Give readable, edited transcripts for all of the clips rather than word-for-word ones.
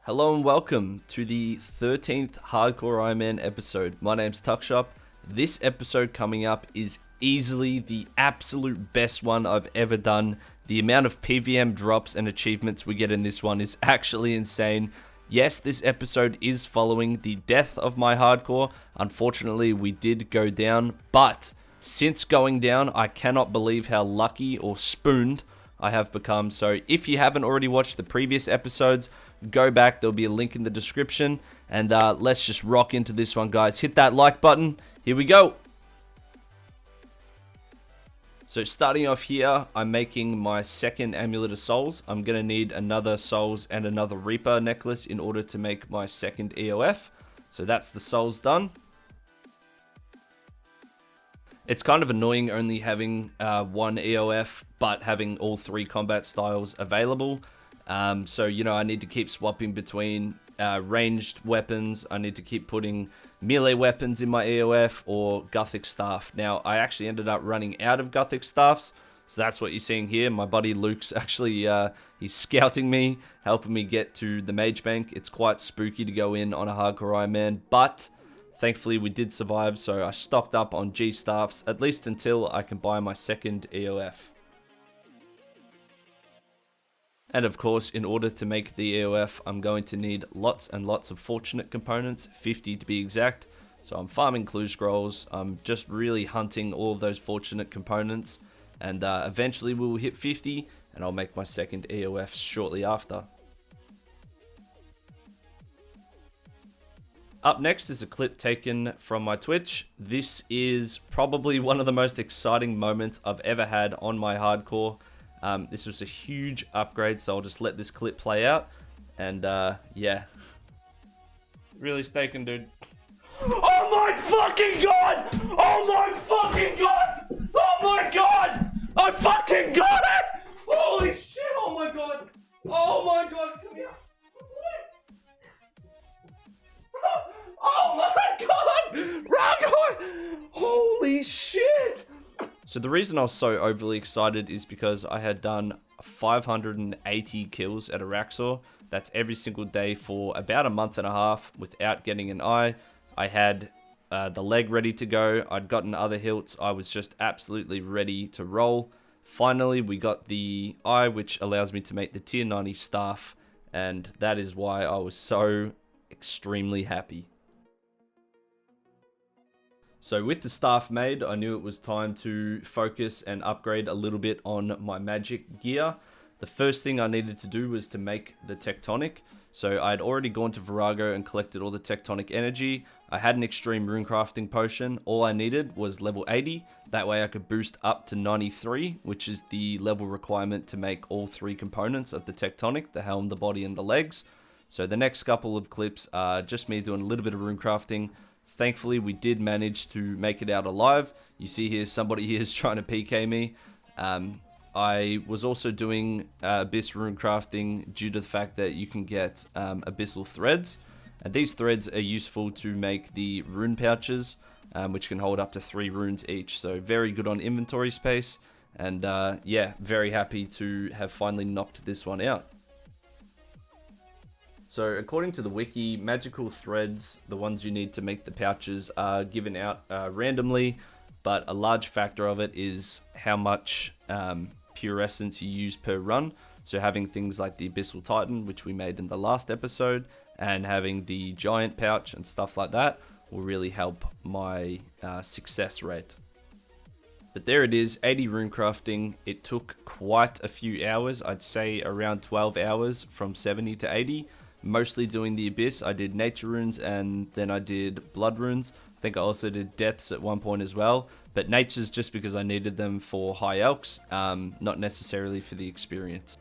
Hello and welcome to the 13th Hardcore Ironman episode. My name's Tuckshop. This episode coming up is easily the absolute best one I've ever done. The amount of PVM drops and achievements we get in this one is actually insane. Yes, this episode is following the death of my hardcore. Unfortunately, we did go down, but since going down, I cannot believe how lucky or spooned I have become. So if you haven't already watched the previous episodes, go back. There'll be a link in the description. And let's just rock into this one, guys. Hit that like button. Here we go. So starting off here, I'm making my second Amulet of Souls. I'm going to need another Souls and another Reaper necklace in order to make my second EOF. So that's the Souls done. It's kind of annoying only having one EOF, but having all three combat styles available. So, you know, I need to keep swapping between ranged weapons. I need to keep putting melee weapons in my EOF or Gothic Staff. Now, I actually ended up running out of Gothic Staffs. So that's what you're seeing here. My buddy Luke's actually, he's scouting me, helping me get to the Mage Bank. It's quite spooky to go in on a Hardcore Ironman, but thankfully we did survive. So I stocked up on G Staffs, at least until I can buy my second EOF. And of course, in order to make the EOF, I'm going to need lots and lots of fortunate components, 50 to be exact. So I'm farming clue scrolls, I'm just really hunting all of those fortunate components, and eventually we will hit 50, and I'll make my second EOF shortly after. Up next is a clip taken from my Twitch. This is probably one of the most exciting moments I've ever had on my hardcore. This was a huge upgrade, so I'll just let this clip play out. And, yeah. Really staking, dude. Oh my fucking god! Oh my fucking god! Oh my god! I fucking got it! Holy shit, oh my god! Oh my god, come here! Oh my god! Raxor! Holy shit! So the reason I was so overly excited is because I had done 580 kills at a Raxor. That's every single day for about a month and a half without getting an eye. I had the leg ready to go. I'd gotten other hilts. I was just absolutely ready to roll. Finally, we got the eye, which allows me to make the tier 90 staff. And that is why I was so extremely happy. So with the staff made, I knew it was time to focus and upgrade a little bit on my magic gear. The first thing I needed to do was to make the tectonic. So I'd already gone to Virago and collected all the tectonic energy. I had an extreme runecrafting potion. All I needed was level 80. That way I could boost up to 93, which is the level requirement to make all three components of the tectonic, the helm, the body, and the legs. So the next couple of clips are just me doing a little bit of runecrafting. Thankfully, we did manage to make it out alive. You see here, somebody here is trying to PK me. I was also doing Abyss runecrafting due to the fact that you can get abyssal threads. And these threads are useful to make the rune pouches, which can hold up to 3 runes each. So very good on inventory space. And yeah, very happy to have finally knocked this one out. So according to the wiki, magical threads, the ones you need to make the pouches, are given out randomly, but a large factor of it is how much pure essence you use per run. So having things like the Abyssal Titan, which we made in the last episode, and having the giant pouch and stuff like that will really help my success rate. But there it is, 80 runecrafting. It took quite a few hours, I'd say around 12 hours from 70 to 80. Mostly doing the Abyss. I did nature runes and then I did blood runes. I think I also did deaths at one point as well. But nature's just because I needed them for high elks, not necessarily for the experience.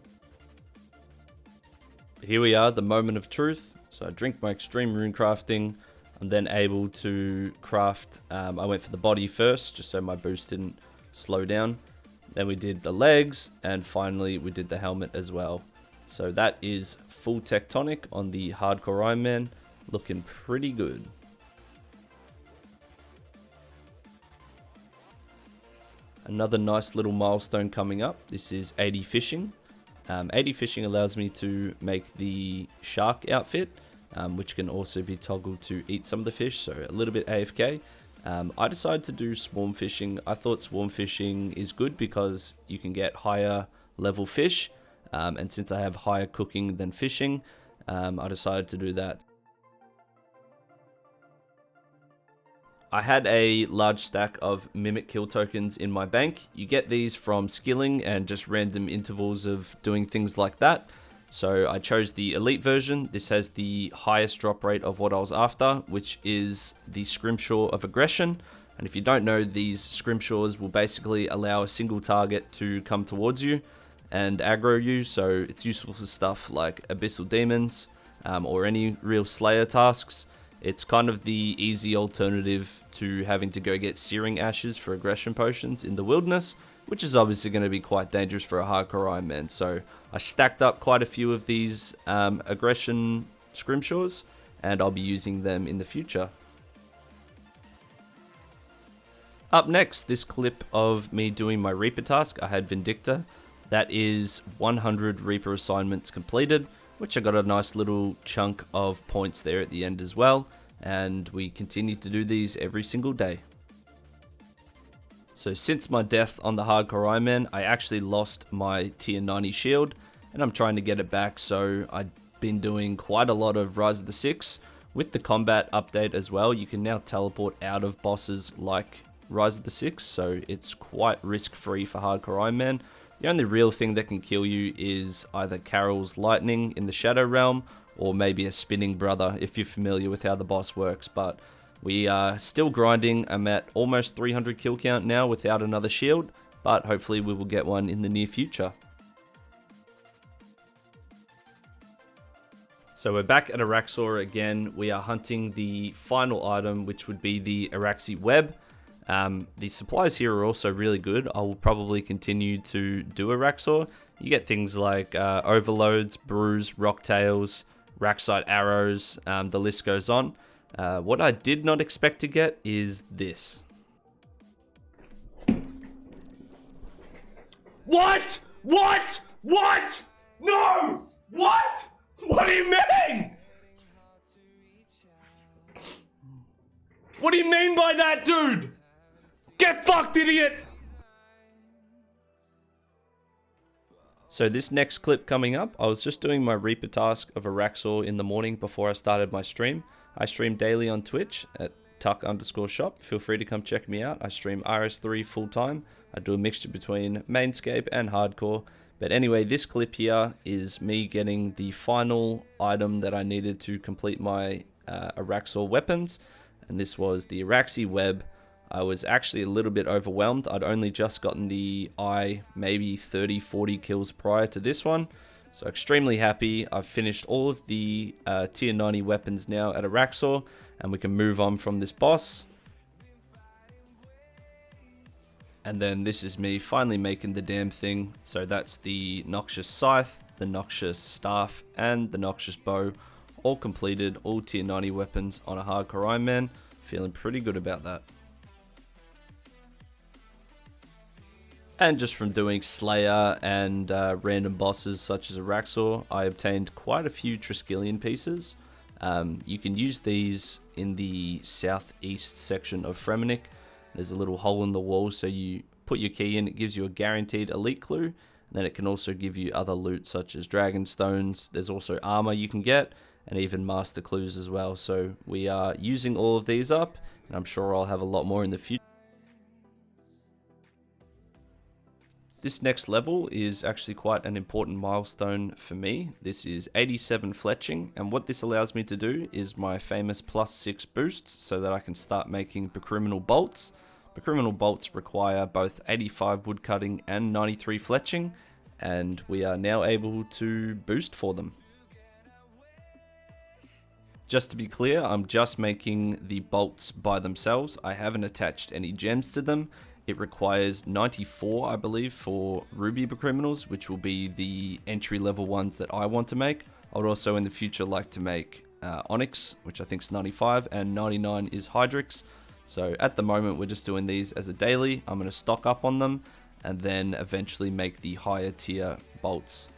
Here we are, the moment of truth. So I drink my extreme runecrafting. I'm then able to craft, I went for the body first, just so my boost didn't slow down. Then we did the legs, and finally we did the helmet as well. So that is full tectonic on the Hardcore Ironman, looking pretty good. Another nice little milestone coming up. This is 80 fishing. 80 fishing allows me to make the shark outfit, which can also be toggled to eat some of the fish, so a little bit AFK. I decided to do swarm fishing. I thought swarm fishing is good because you can get higher level fish, and since I have higher cooking than fishing, I decided to do that. I had a large stack of Mimic Kill tokens in my bank. You get these from skilling and just random intervals of doing things like that. So I chose the elite version. This has the highest drop rate of what I was after, which is the Scrimshaw of Aggression. And if you don't know, these Scrimshaws will basically allow a single target to come towards you and aggro you. So it's useful for stuff like Abyssal Demons or any real Slayer tasks. It's kind of the easy alternative to having to go get Searing Ashes for aggression potions in the wilderness, which is obviously going to be quite dangerous for a hardcore Ironman. So I stacked up quite a few of these aggression Scrimshaws, and I'll be using them in the future. Up next, this clip of me doing my Reaper task. I had Vindicta. That is 100 Reaper assignments completed, which I got a nice little chunk of points there at the end as well. And we continue to do these every single day. So since my death on the hardcore Ironman, I actually lost my tier 90 shield, and I'm trying to get it back. So I've been doing quite a lot of Rise of the 6. With the combat update as well, you can now teleport out of bosses like Rise of the 6, so it's quite risk-free for hardcore Ironman. The only real thing that can kill you is either Carol's Lightning in the Shadow Realm, or maybe a Spinning Brother, if you're familiar with how the boss works. But we are still grinding. I'm at almost 300 kill count now without another shield, but hopefully we will get one in the near future. So we're back at Raxor again. We are hunting the final item, which would be the Araxi Web. The supplies here are also really good. I will probably continue to do a Raxor. You get things like overloads, brews, rocktails, Raxite arrows, the list goes on. What I did not expect to get is this. What? What? What? No! What? What do you mean? What do you mean by that, dude? Get fucked, idiot! So this next clip coming up, I was just doing my Reaper task of a Raxor in the morning before I started my stream. I stream daily on Twitch at tuck_shop. Feel free to come check me out. I stream RS3 full time. I do a mixture between Mainscape and hardcore. But anyway, this clip here is me getting the final item that I needed to complete my Raxor weapons. And this was the Araxi Web. I was actually a little bit overwhelmed. I'd only just gotten the eye maybe 30-40 kills prior to this one. So extremely happy. I've finished all of the tier 90 weapons now at Raxor, and we can move on from this boss. And then this is me finally making the damn thing. So that's the Noxious Scythe, the Noxious Staff, and the Noxious Bow. All completed, all tier 90 weapons on a hardcore Ironman. Feeling pretty good about that. And just from doing Slayer and random bosses such as a Raxor, I obtained quite a few Triskelion pieces. You can use these in the southeast section of Fremennik. There's a little hole in the wall, so you put your key in, it gives you a guaranteed elite clue. And then it can also give you other loot such as dragon stones. There's also armor you can get, and even master clues as well. So we are using all of these up, and I'm sure I'll have a lot more in the future. This next level is actually quite an important milestone for me. This is 87 Fletching, and what this allows me to do is my famous +6 boosts so that I can start making Bacriminal bolts. Bacriminal bolts require both 85 woodcutting and 93 Fletching, and we are now able to boost for them. Just to be clear, I'm just making the bolts by themselves. I haven't attached any gems to them. It requires 94, I believe, for Ruby Bacriminals, which will be the entry-level ones that I want to make. I would also in the future like to make Onyx, which I think is 95, and 99 is Hydrix. So at the moment, we're just doing these as a daily. I'm going to stock up on them, and then eventually make the higher tier bolts.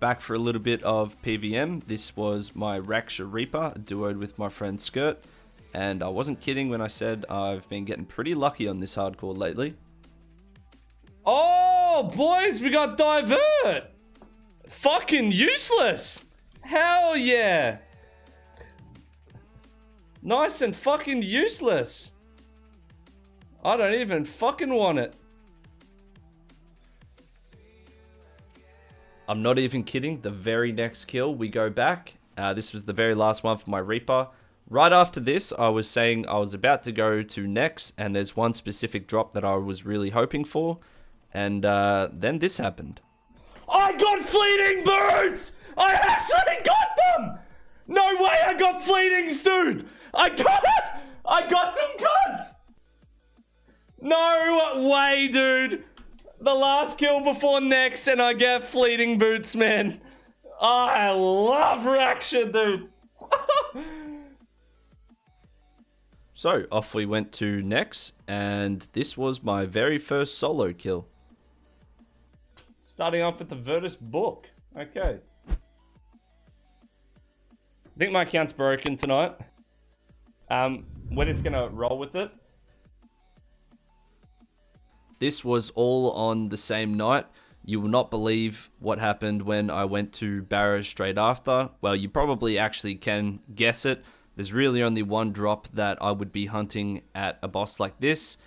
back for a little bit of PVM. This was my Raxor Reaper, duoed with my friend Skirt. And I wasn't kidding when I said I've been getting pretty lucky on this hardcore lately. Oh, boys, we got divert. Fucking useless. Hell yeah. Nice and fucking useless. I don't even fucking want it. I'm not even kidding. The very next kill, we go back. This was the very last one for my Reaper. Right after this, I was saying I was about to go to next, and there's one specific drop that I was really hoping for. And then this happened. I got fleeting birds! I actually got them! No way I got fleetings, dude! I got it! I got them, cunt! No way, dude! The last kill before next, and I get fleeting boots, man. I love Raxor, dude. So, off we went to next, and this was my very first solo kill. Starting off with the Virtus book. Okay. I think my account's broken tonight. We're just gonna roll with it. This was all on the same night. You will not believe what happened when I went to Barrows straight after. Well, you probably actually can guess it. There's really only one drop that I would be hunting at a boss like this,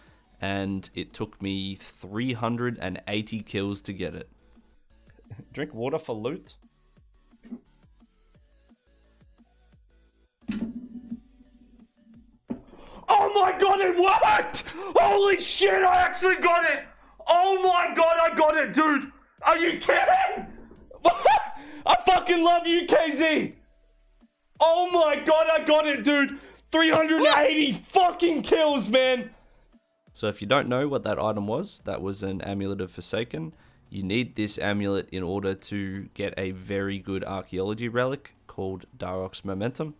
and it took me 380 kills to get it. Drink water for loot? Oh my god, it worked! Holy shit, I actually got it! Oh my god, I got it, dude! Are you kidding? I fucking love you, KZ! Oh my god, I got it, dude! 380 fucking kills, man! So if you don't know what that item was, that was an Amulet of Forsaken. You need this amulet in order to get a very good Archaeology relic called Darok's Momentum.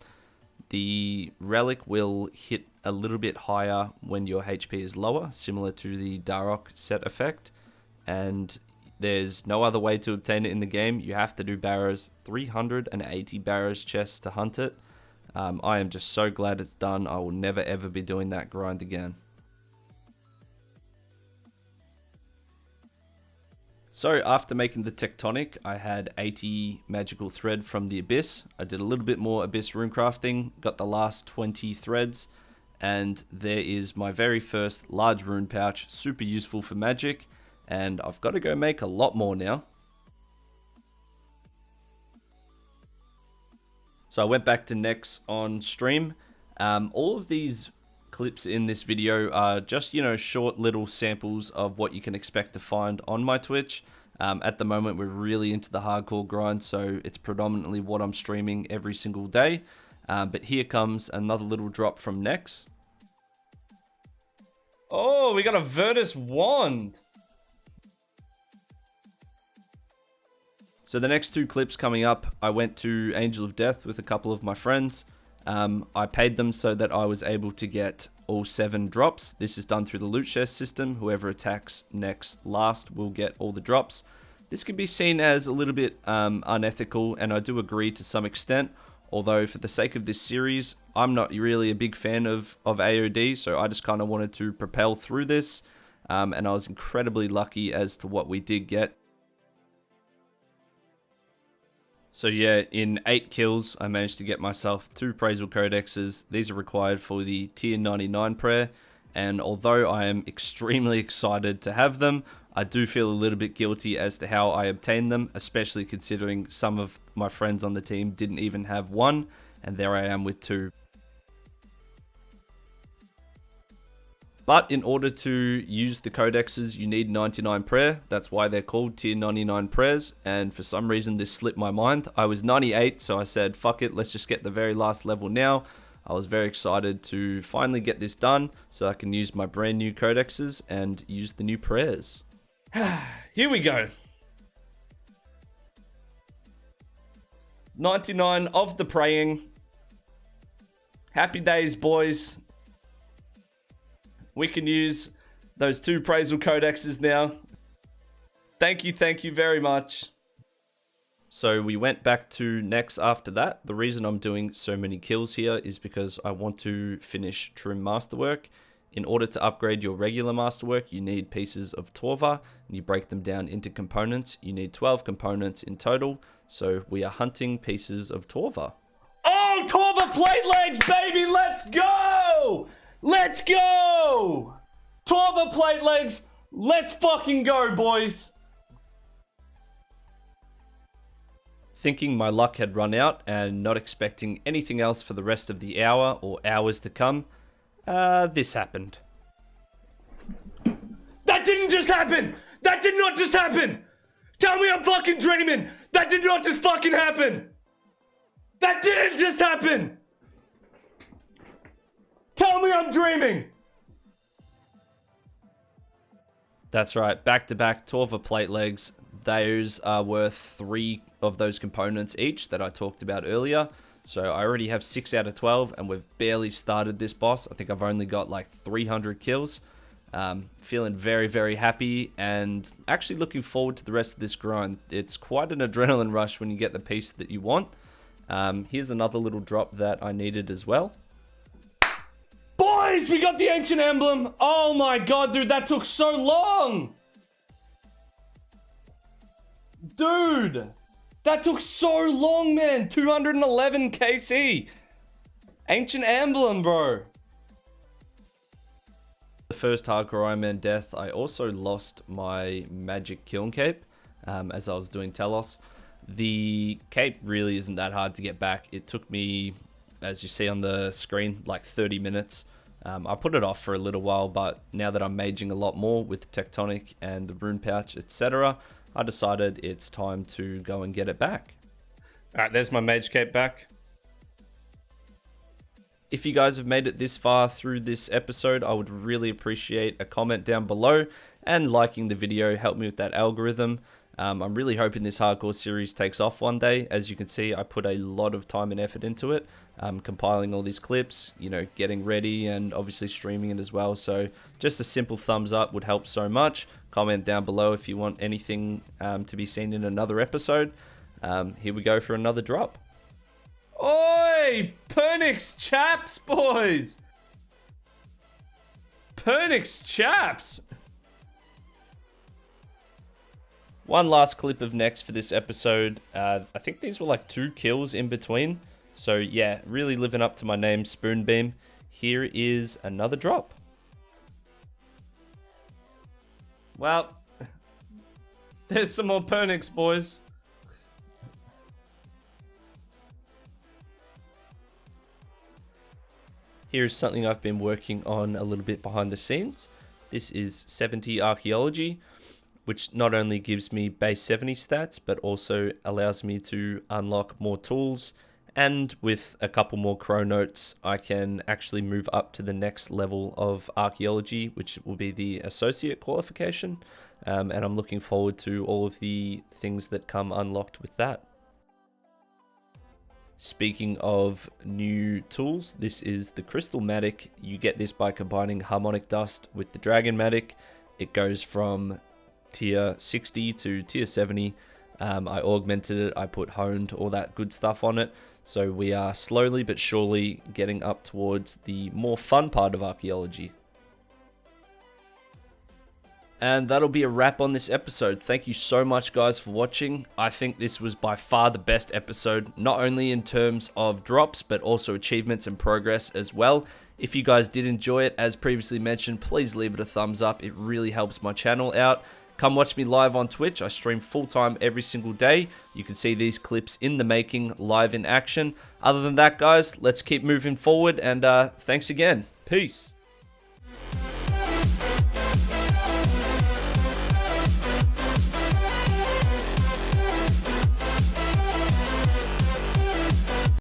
The relic will hit a little bit higher when your HP is lower, similar to the Darok set effect. And there's no other way to obtain it in the game. You have to do Barrows, 380 Barrows chests to hunt it. I am just so glad it's done. I will never ever be doing that grind again. So after making the tectonic, I had 80 magical thread from the Abyss. I did a little bit more Abyss runecrafting, got the last 20 threads, and there is my very first large rune pouch, super useful for magic, and I've got to go make a lot more now. So I went back to Nex on stream. All of these clips in this video are just, short little samples of what you can expect to find on my Twitch. At the moment, we're really into the hardcore grind, so it's predominantly what I'm streaming every single day. But here comes another little drop from Nex. Oh, we got a Virtus wand. So the next two clips coming up, I went to Angel of Death with a couple of my friends. I paid them so that I was able to get all 7 drops. This is done through the loot share system. Whoever attacks next last will get all the drops. This can be seen as a little bit unethical, and I do agree to some extent. Although for the sake of this series, I'm not really a big fan of AOD, so I just kind of wanted to propel through this. And I was incredibly lucky as to what we did get. So yeah, in 8 kills, I managed to get myself 2 Praisal Codexes. These are required for the tier 99 prayer, and although I am extremely excited to have them, I do feel a little bit guilty as to how I obtained them, especially considering some of my friends on the team didn't even have 1, and there I am with 2. But in order to use the codexes, you need 99 prayer. That's why they're called tier 99 prayers. And for some reason, this slipped my mind. I was 98, so I said, fuck it, let's just get the very last level now. I was very excited to finally get this done so I can use my brand new codexes and use the new prayers. Here we go. 99 of the praying. Happy days, boys. We can use those 2 Praisal Codexes now. Thank you very much. So we went back to next after that. The reason I'm doing so many kills here is because I want to finish trim masterwork. In order to upgrade your regular masterwork, you need pieces of torva, and you break them down into components. You need 12 components in total, so we are hunting pieces of torva. Oh, torva plate legs, baby, let's go! Let's go! Torva plate legs, let's fucking go, boys! Thinking my luck had run out and not expecting anything else for the rest of the hour or hours to come, this happened. That didn't just happen! That did not just happen! Tell me I'm fucking dreaming! That did not just fucking happen! That didn't just happen! Tell me I'm dreaming! That's right, back-to-back torva plate legs. Those are worth 3 of those components each that I talked about earlier. So I already have 6 out of 12 and we've barely started this boss. I think I've only got like 300 kills. Feeling very, very happy and actually looking forward to the rest of this grind. It's quite an adrenaline rush when you get the piece that you want. Here's another little drop that I needed as well. Boys, we got the ancient emblem. Oh my god, dude, that took so long. Dude, that took so long, man. 211 KC. Ancient emblem, bro. The first hardcore Ironman death, I also lost my magic kiln cape as I was doing Telos. The cape really isn't that hard to get back. It took me, as you see on the screen, like 30 minutes. I put it off for a little while, but now that I'm maging a lot more with tectonic and the rune pouch, etc., I decided it's time to go and get it back. All right, there's my mage cape back. If you guys have made it this far through this episode, I would really appreciate a comment down below and liking the video. Help me with that algorithm. I'm really hoping this hardcore series takes off one day. As you can see, I put a lot of time and effort into it, compiling all these clips, you know, getting ready and obviously streaming it as well. So just a simple thumbs up would help so much. Comment down below if you want anything to be seen in another episode. Here we go for another drop. Oi! Pernix chaps, boys! Pernix chaps! One last clip of next for this episode. I think these were like 2 kills in between. So yeah, really living up to my name, Spoonbeam. Here is another drop. Well, there's some more Pernix, boys. Here's something I've been working on a little bit behind the scenes. This is 70 Archaeology, which not only gives me base 70 stats, but also allows me to unlock more tools. And with a couple more crow notes, I can actually move up to the next level of Archaeology, which will be the associate qualification. And I'm looking forward to all of the things that come unlocked with that. Speaking of new tools, this is the Crystal Matic. You get this by combining Harmonic Dust with the Dragon Matic. It goes from tier 60 to tier 70. I augmented it, I put honed, all that good stuff on it. So we are slowly but surely getting up towards the more fun part of Archaeology. And that'll be a wrap on this episode. Thank you so much, guys, for watching. I think this was by far the best episode, not only in terms of drops, but also achievements and progress as well. If you guys did enjoy it, as previously mentioned, please leave it a thumbs up. It really helps my channel out. Come watch me live on Twitch. I stream full-time every single day. You can see these clips in the making, live in action. Other than that, guys, let's keep moving forward, and thanks again. Peace.